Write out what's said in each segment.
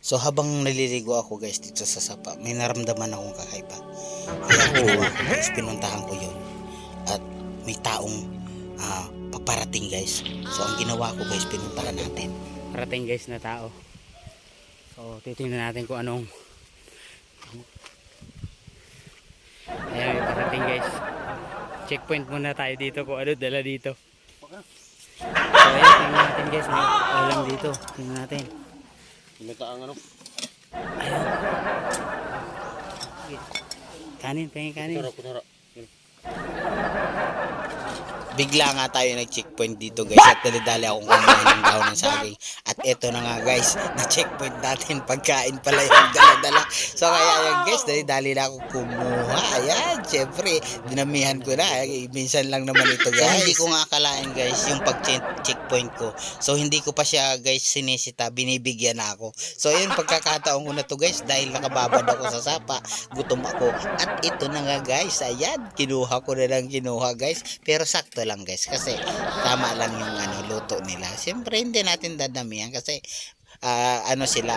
So habang naliligo ako guys dito sa sapa, may naramdaman akong kakaiba. Kaya ginawa ko guys, pinuntahan ko yun. At may taong paparating guys. So ang ginawa ko guys, pinuntahan natin. Parating guys na tao. So titingnan natin kung anong. Ayan, may parating guys. Checkpoint muna tayo dito kung ano dala dito. So ayan, tingnan natin guys. May alam dito. Tingnan natin. Kumita ang ano? Ayan. Kanin, pahing kanin. Kutara. Bigla nga tayo nag-checkpoint dito guys at dali-dali akong kumuha ng dahon ng saging. At eto na nga guys, na-checkpoint natin, pagkain pala yung dala-dala. So kaya yan guys, dali-dali na ako kumuha. Ayan, syempre, dinamihan ko na. Minsan lang naman ito guys. So, hindi ko nga akalain guys yung pag-checkpoint ko. So hindi ko pa siya guys sinisita, binibigyan na ako. So yun, pagkakataon ko na to guys dahil nakababad ako sa sapa, gutom ako. At ito na nga guys, ayan, kinuha ko na lang guys. Pero sakto lang guys kasi tama lang yung luto nila. Siyempre hindi natin dadamihan kasi sila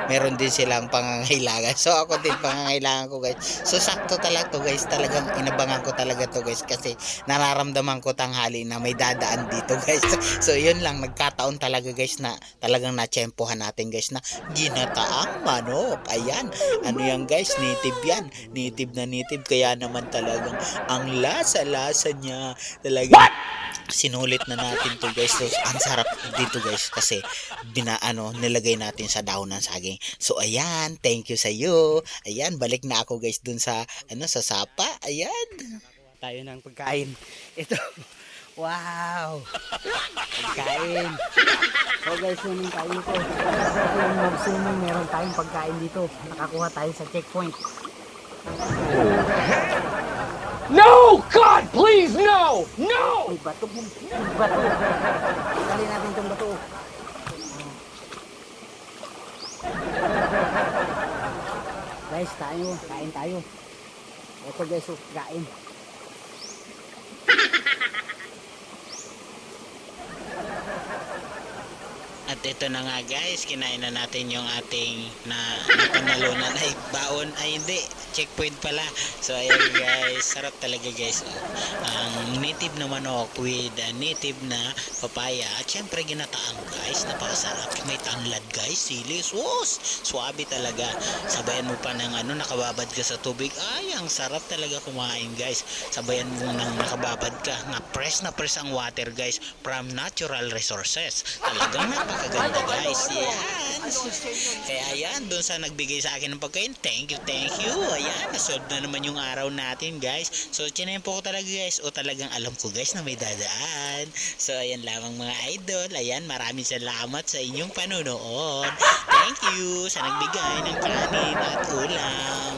meron din silang pangangailangan. So ako din pangangailangan ko guys. So sakto talaga to guys. Talagang inabangan ko talaga to guys kasi nararamdaman ko tanghali na may dadaan dito guys. So yun lang, nagkataon talaga guys na talagang natsyempohan natin guys na ginataang manok. Ayan, ano yan guys, native yan. Native na native, kaya naman talagang ang lasa-lasa niya talaga. Sinulit na natin to guys. So ang sarap dito guys kasi nilagay natin sa dahon ng saging. So ayan, thank you sa iyo. Ayan, balik na ako guys dun sa sa sapa. Ayan. Tayo ng pagkain. Ito. Wow. Pagkain. So guys, swimming tayo dito. Kasi yung mag-swimming, meron tayong pagkain dito. Nakakuha tayo sa checkpoint. No! God, please, no! No! May bato. May bato. Dali natin itong bato. Guys, kain tayo. Ito guys, kain. At ito na nga guys, kinain na natin yung ating napanalunan ay baon, ay hindi, checkpoint pala. So ayan guys, sarap talaga guys. Ang native na manok with native na papaya at syempre ginataang guys, napakasarap. May tanglad guys, sili, sus, suabe talaga. Sabayan mo pa ng nakababad ka sa tubig. Ay, ang sarap talaga kumain guys. Sabayan mo nang nakababad ka, na press ang water guys from natural resources. Talagang napakaganda guys. Yan. Kaya yan, doon sa nagbigay sa akin ng pagkain, thank you. Ayan, nasolve na naman yung araw natin guys. So chinempo ko talaga guys, o talagang alam ko guys na may dadaan. So ayan lamang mga idol. Ayan, maraming salamat sa inyong panunood. Thank you sa nagbigay ng kanin at ulam.